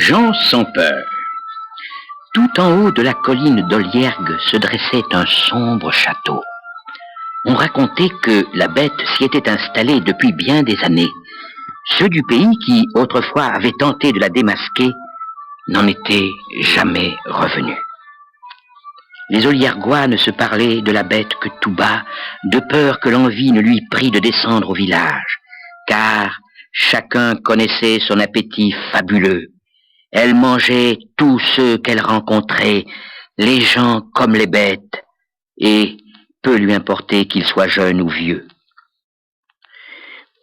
Jean sans peur. Tout en haut de la colline d'Oliergue se dressait un sombre château. On racontait que la bête s'y était installée depuis bien des années. Ceux du pays qui, autrefois, avaient tenté de la démasquer, n'en étaient jamais revenus. Les Oliergois ne se parlaient de la bête que tout bas, de peur que l'envie ne lui prît de descendre au village, car chacun connaissait son appétit fabuleux. Elle mangeait tous ceux qu'elle rencontrait, les gens comme les bêtes, et peu lui importait qu'ils soient jeunes ou vieux.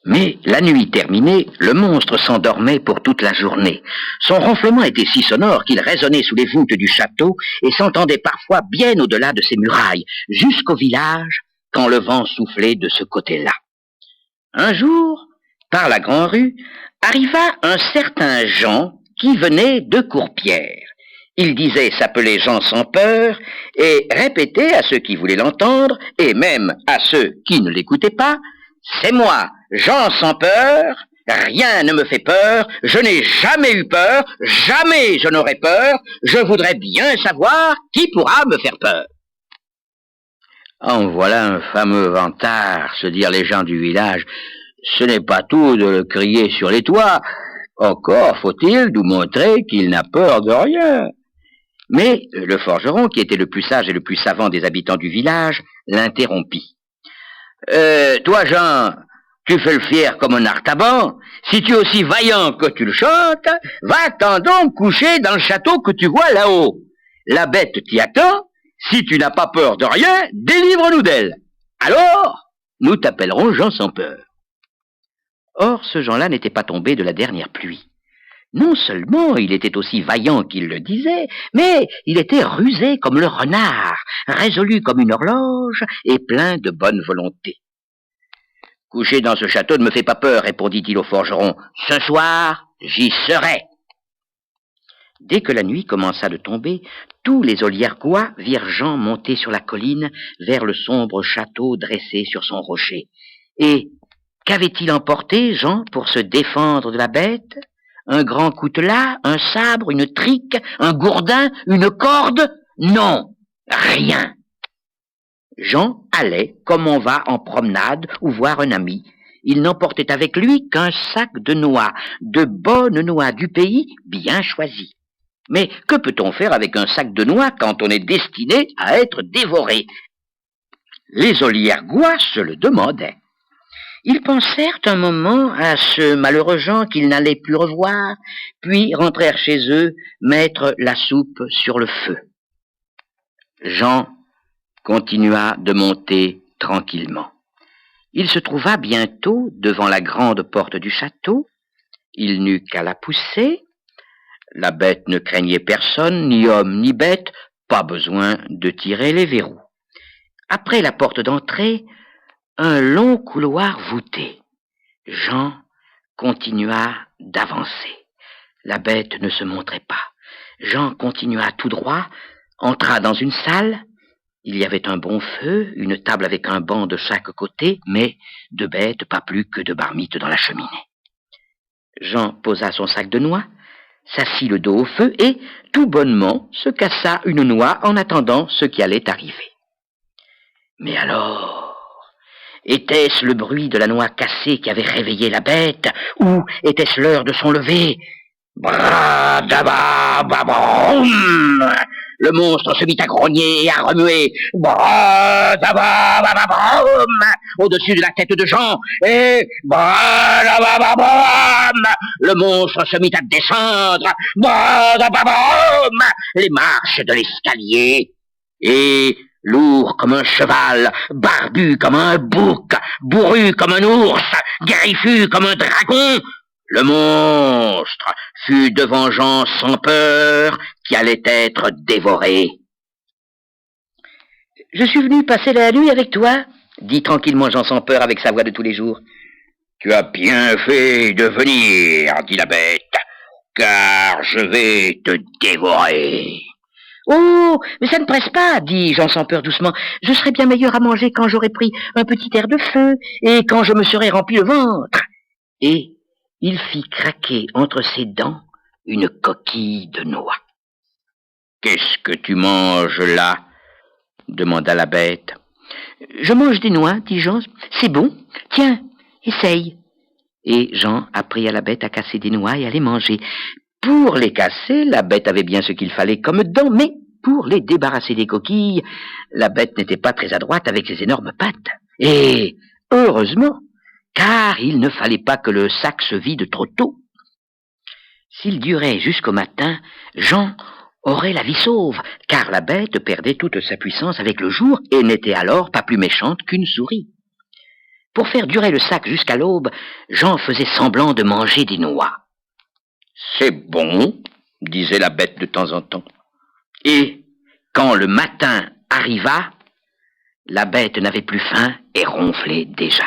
Mais la nuit terminée, le monstre s'endormait pour toute la journée. Son ronflement était si sonore qu'il résonnait sous les voûtes du château et s'entendait parfois bien au-delà de ses murailles, jusqu'au village, quand le vent soufflait de ce côté-là. Un jour, par la grande-rue, arriva un certain Jean qui venait de Courpierre. Il disait s'appeler Jean sans peur et répétait à ceux qui voulaient l'entendre, et même à ceux qui ne l'écoutaient pas, « C'est moi, Jean sans peur, rien ne me fait peur, je n'ai jamais eu peur, jamais je n'aurai peur, je voudrais bien savoir qui pourra me faire peur. » En voilà un fameux vantard, se dirent les gens du village. Ce n'est pas tout de le crier sur les toits, encore faut-il nous montrer qu'il n'a peur de rien. Mais le forgeron, qui était le plus sage et le plus savant des habitants du village, l'interrompit. Toi, Jean, tu fais le fier comme un artaban. Si tu es aussi vaillant que tu le chantes, va-t'en donc coucher dans le château que tu vois là-haut. La bête t'y attend. Si tu n'as pas peur de rien, délivre-nous d'elle. Alors, nous t'appellerons Jean sans peur. Or, ce Jean-là n'était pas tombé de la dernière pluie. Non seulement il était aussi vaillant qu'il le disait, mais il était rusé comme le renard, résolu comme une horloge et plein de bonne volonté. « Coucher dans ce château ne me fait pas peur, répondit-il au forgeron. Ce soir, j'y serai. » Dès que la nuit commença de tomber, tous les Oliergois virent Jean monter sur la colline vers le sombre château dressé sur son rocher. Et qu'avait-il emporté, Jean, pour se défendre de la bête ? Un grand coutelas, un sabre, une trique, un gourdin, une corde? Non, rien. Jean allait comme on va en promenade ou voir un ami. Il n'emportait avec lui qu'un sac de noix, de bonnes noix du pays bien choisies. Mais que peut-on faire avec un sac de noix quand on est destiné à être dévoré? Les Oliergois se le demandaient. Ils pensèrent un moment à ce malheureux Jean qu'ils n'allaient plus revoir, puis rentrèrent chez eux mettre la soupe sur le feu. Jean continua de monter tranquillement. Il se trouva bientôt devant la grande porte du château. Il n'eut qu'à la pousser. La bête ne craignait personne, ni homme ni bête, pas besoin de tirer les verrous. Après la porte d'entrée, un long couloir voûté. Jean continua d'avancer. La bête ne se montrait pas. Jean continua tout droit, entra dans une salle. Il y avait un bon feu, une table avec un banc de chaque côté, mais de bête pas plus que de marmite dans la cheminée. Jean posa son sac de noix, s'assit le dos au feu et, tout bonnement, se cassa une noix en attendant ce qui allait arriver. Mais alors, était-ce le bruit de la noix cassée qui avait réveillé la bête, ou était-ce l'heure de son lever? Bradabababroum! Le monstre se mit à grogner et à remuer. Bradabababroum! Au-dessus de la tête de Jean, et bradabababroum! Le monstre se mit à descendre. Bradabababroum! Les marches de l'escalier. Et lourd comme un cheval, barbu comme un bouc, bourru comme un ours, griffu comme un dragon, le monstre fut devant Jean sans peur, qui allait être dévoré. « Je suis venu passer la nuit avec toi, » dit tranquillement Jean sans peur avec sa voix de tous les jours. « Tu as bien fait de venir, » dit la bête, « car je vais te dévorer. » « Oh, mais ça ne presse pas, » dit Jean sans peur doucement. « Je serai bien meilleur à manger quand j'aurai pris un petit air de feu et quand je me serai rempli le ventre. » Et il fit craquer entre ses dents une coquille de noix. « Qu'est-ce que tu manges là ?» demanda la bête. « Je mange des noix, dit Jean. C'est bon. Tiens, essaye. » Et Jean apprit à la bête à casser des noix et à les manger. Pour les casser, la bête avait bien ce qu'il fallait comme dents, mais pour les débarrasser des coquilles, la bête n'était pas très adroite avec ses énormes pattes. Et heureusement, car il ne fallait pas que le sac se vide trop tôt. S'il durait jusqu'au matin, Jean aurait la vie sauve, car la bête perdait toute sa puissance avec le jour et n'était alors pas plus méchante qu'une souris. Pour faire durer le sac jusqu'à l'aube, Jean faisait semblant de manger des noix. « C'est bon, » disait la bête de temps en temps. Et quand le matin arriva, la bête n'avait plus faim et ronflait déjà.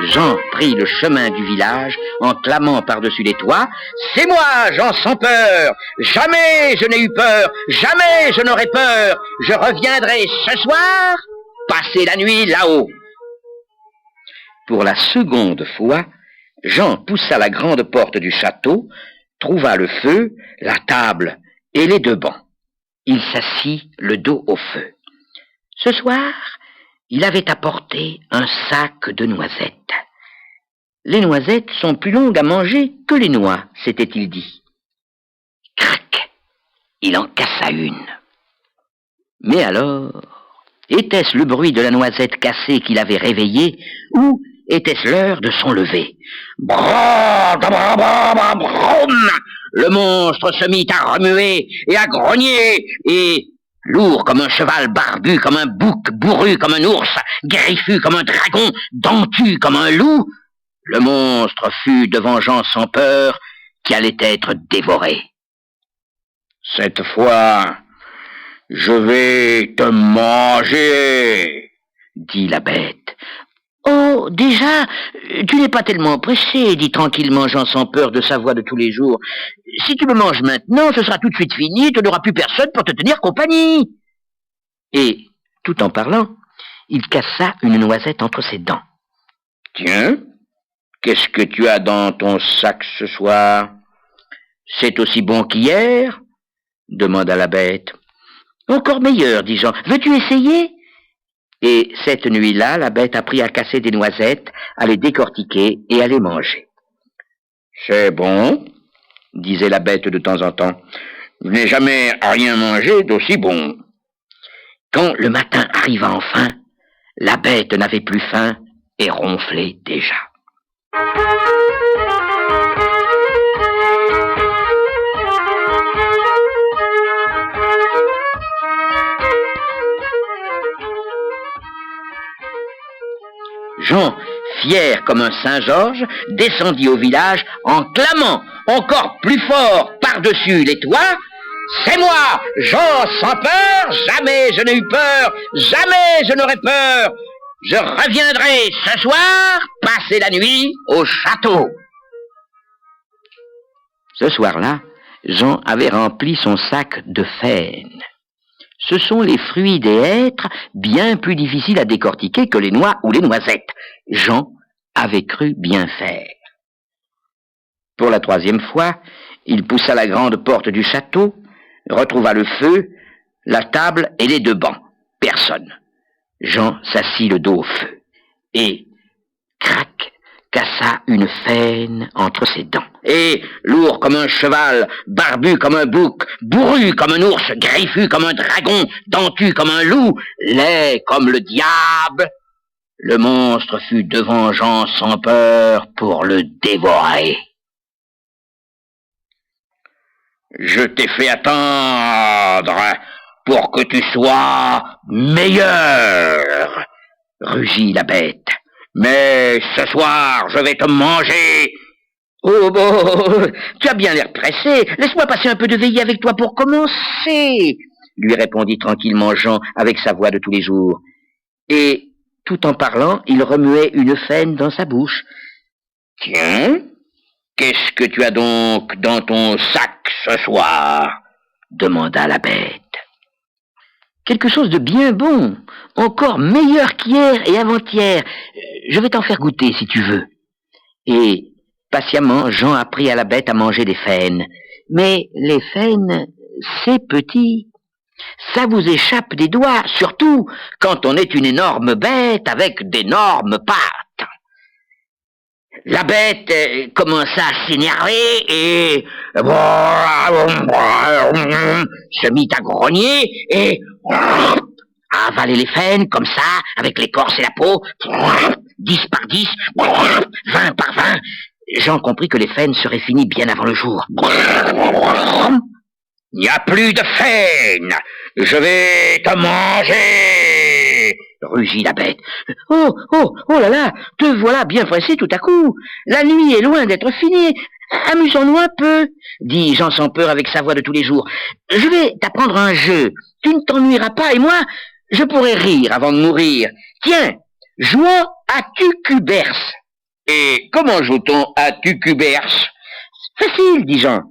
Jean prit le chemin du village en clamant par-dessus les toits « C'est moi, Jean sans peur! Jamais je n'ai eu peur! Jamais je n'aurai peur! Je reviendrai ce soir passer la nuit là-haut! » Pour la seconde fois, Jean poussa la grande porte du château, trouva le feu, la table et les deux bancs. Il s'assit le dos au feu. Ce soir, il avait apporté un sac de noisettes. Les noisettes sont plus longues à manger que les noix, s'était-il dit. Crac! Il en cassa une. Mais alors, était-ce le bruit de la noisette cassée qui l'avait réveillé, ou était-ce l'heure de son lever? Le monstre se mit à remuer et à grogner, et, lourd comme un cheval, barbu comme un bouc, bourru comme un ours, griffu comme un dragon, dentu comme un loup, le monstre fut devant Jean sans peur, qui allait être dévoré. « Cette fois, je vais te manger, » dit la bête. « Oh, déjà, tu n'es pas tellement pressé, » dit tranquillement Jean sans peur de sa voix de tous les jours. « Si tu me manges maintenant, ce sera tout de suite fini, tu n'auras plus personne pour te tenir compagnie. » Et, tout en parlant, il cassa une noisette entre ses dents. « Tiens, qu'est-ce que tu as dans ton sac ce soir? C'est aussi bon qu'hier? » demanda la bête. « Encore meilleur, dit Jean. Veux-tu essayer? » Et cette nuit-là, la bête apprit à casser des noisettes, à les décortiquer et à les manger. « C'est bon, » disait la bête de temps en temps. « Je n'ai jamais rien mangé d'aussi bon. » Quand le matin arriva enfin, la bête n'avait plus faim et ronflait déjà. Jean, fier comme un Saint-Georges, descendit au village en clamant encore plus fort par-dessus les toits « C'est moi, Jean sans peur, jamais je n'ai eu peur, jamais je n'aurai peur. Je reviendrai ce soir passer la nuit au château. » Ce soir-là, Jean avait rempli son sac de faine. Ce sont les fruits des hêtres bien plus difficiles à décortiquer que les noix ou les noisettes. Jean avait cru bien faire. Pour la troisième fois, il poussa la grande porte du château, retrouva le feu, la table et les deux bancs. Personne. Jean s'assit le dos au feu et, crac, cassa une faine entre ses dents. Et, lourd comme un cheval, barbu comme un bouc, bourru comme un ours, griffu comme un dragon, dentu comme un loup, laid comme le diable, le monstre fut devant Jean sans peur pour le dévorer. « Je t'ai fait attendre pour que tu sois meilleur, » rugit la bête. « Mais ce soir, je vais te manger. »« Oh, bon, tu as bien l'air pressé. Laisse-moi passer un peu de veillée avec toi pour commencer, » lui répondit tranquillement Jean avec sa voix de tous les jours. Et, tout en parlant, il remuait une faine dans sa bouche. « Tiens, qu'est-ce que tu as donc dans ton sac ce soir ?» demanda la bête. quelque chose de bien bon, encore meilleur qu'hier et avant-hier. Je vais t'en faire goûter si tu veux. » Et patiemment, Jean apprit à la bête à manger des faines. Mais les faines, c'est petit. Ça vous échappe des doigts, surtout quand on est une énorme bête avec d'énormes pattes. La bête commença à s'énerver et se mit à grogner et à avaler les faines comme ça, avec l'écorce et la peau, 10 par 10, 20 par 20. Jean comprit que les faines seraient finies bien avant le jour. « Il n'y a plus de faines, je vais te manger !» rugit la bête. « Oh là là, te voilà bien pressé tout à coup. La nuit est loin d'être finie. Amusons-nous un peu, » dit Jean sans peur avec sa voix de tous les jours. « Je vais t'apprendre un jeu. Tu ne t'ennuieras pas et moi, je pourrai rire avant de mourir. Tiens, jouons à Tucuberce. » « Et comment joue-t-on à Tucuberce ?»« Facile, dit Jean.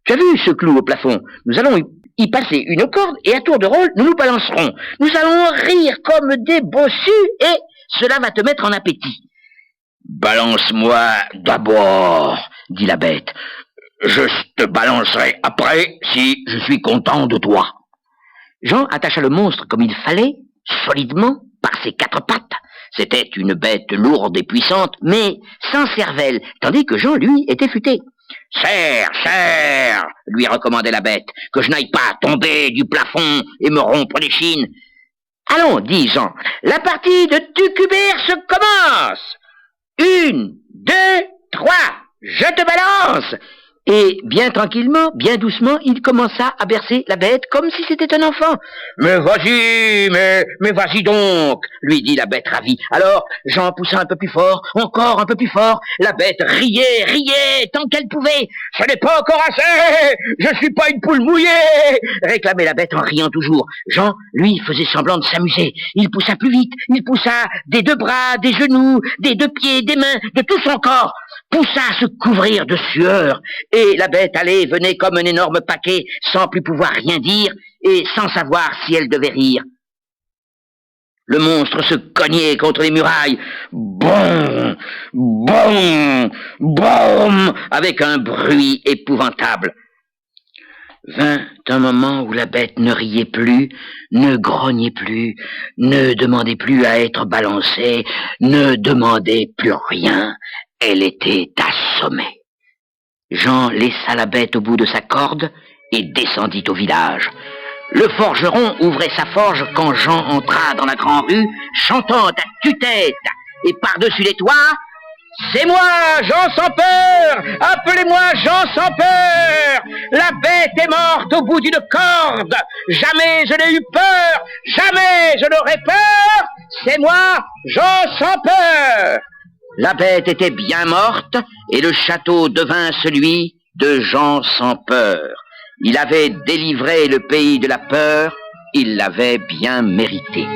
Tu as vu ce clou au plafond? Nous allons y passer une corde et à tour de rôle, nous nous balancerons. Nous allons rire comme des bossus et cela va te mettre en appétit. »« Balance-moi d'abord, dit la bête. Je te balancerai après si je suis content de toi. » Jean attacha le monstre comme il fallait, solidement, par ses 4 pattes. C'était une bête lourde et puissante, mais sans cervelle, tandis que Jean, lui, était futé. « Serre, lui recommandait la bête, que je n'aille pas tomber du plafond et me rompre les chines. »« Allons, dit Jean, la partie de Tucuberce commence. 1, 2, 3, je te balance !» Et bien tranquillement, bien doucement, il commença à bercer la bête comme si c'était un enfant. « Mais vas-y, mais vas-y donc !» lui dit la bête ravie. Alors, Jean poussa un peu plus fort, encore un peu plus fort. La bête riait, tant qu'elle pouvait. « Ce n'est pas encore assez! Je suis pas une poule mouillée !» réclamait la bête en riant toujours. Jean, lui, faisait semblant de s'amuser. Il poussa plus vite, il poussa des 2 bras, des genoux, des 2 pieds, des mains, de tout son corps. Poussa à se couvrir de sueur. Et la bête allait et venait comme un énorme paquet, sans plus pouvoir rien dire, et sans savoir si elle devait rire. Le monstre se cognait contre les murailles, boum, boum, boum, avec un bruit épouvantable. Vint un moment où la bête ne riait plus, ne grognait plus, ne demandait plus à être balancée, ne demandait plus rien. Elle était assommée. Jean laissa la bête au bout de sa corde et descendit au village. Le forgeron ouvrait sa forge quand Jean entra dans la grande rue, chantant à tue-tête, et par-dessus les toits, « C'est moi, Jean sans peur! Appelez-moi Jean sans peur! La bête est morte au bout d'une corde! Jamais je n'ai eu peur! Jamais je n'aurai peur! C'est moi, Jean sans peur! » La bête était bien morte, et le château devint celui de Jean sans peur. Il avait délivré le pays de la peur, il l'avait bien mérité.